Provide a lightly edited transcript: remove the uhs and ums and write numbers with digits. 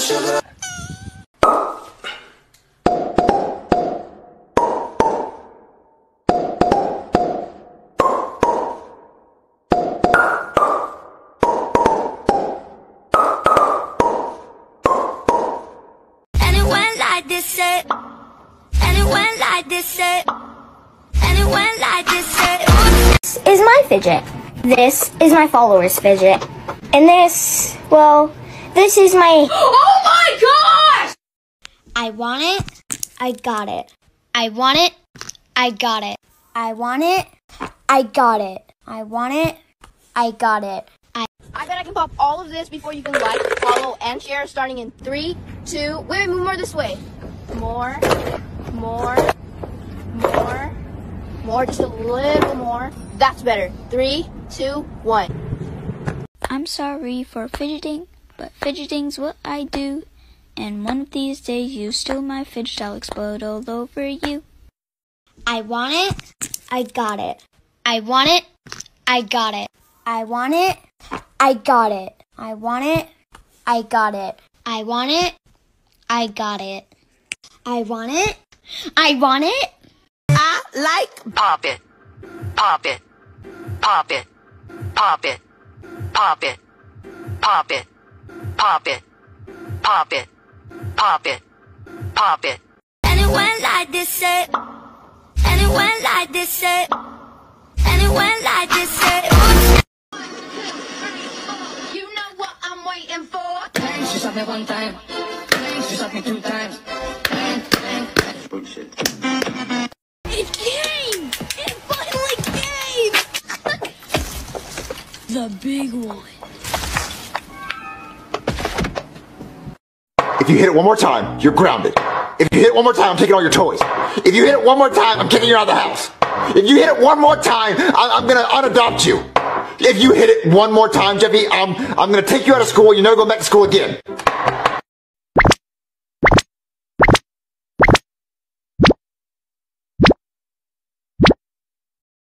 This is my fidget. This is my follower's fidget. And this, well, this is my... Oh my gosh! I want it. I got it. I want it. I got it. I want it. I got it. I want it. I got it. I bet I can pop all of this before you can like, follow, and share, starting in 3, 2, wait, move more this way. More, just a little more. That's better. 3, 2, 1. I'm sorry for fidgeting, but fidgeting's what I do. And one of these days you steal my fidget, I'll explode all over you. I want it. I got it. I want it. I got it. I want it. I got it. I want it. I got it. I want it. I got it. I want it. I want it. I like pop it, pop it, pop it, pop it, pop it, pop it, pop it, pop it, pop it, pop it. Anyone like this it? Anyone like this it? Anyone like this it? You know what I'm waiting for? Bang, she shot me one time. Bang, she shot me 2 times. Bang, bang, bang. Bullshit. It came! It finally came! The big one. If you hit it one more time, you're grounded. If you hit it one more time, I'm taking all your toys. If you hit it one more time, I'm kicking you out of the house. If you hit it one more time, I'm gonna unadopt you. If you hit it one more time, Jeffy, I'm gonna take you out of school. You're never going back to school again.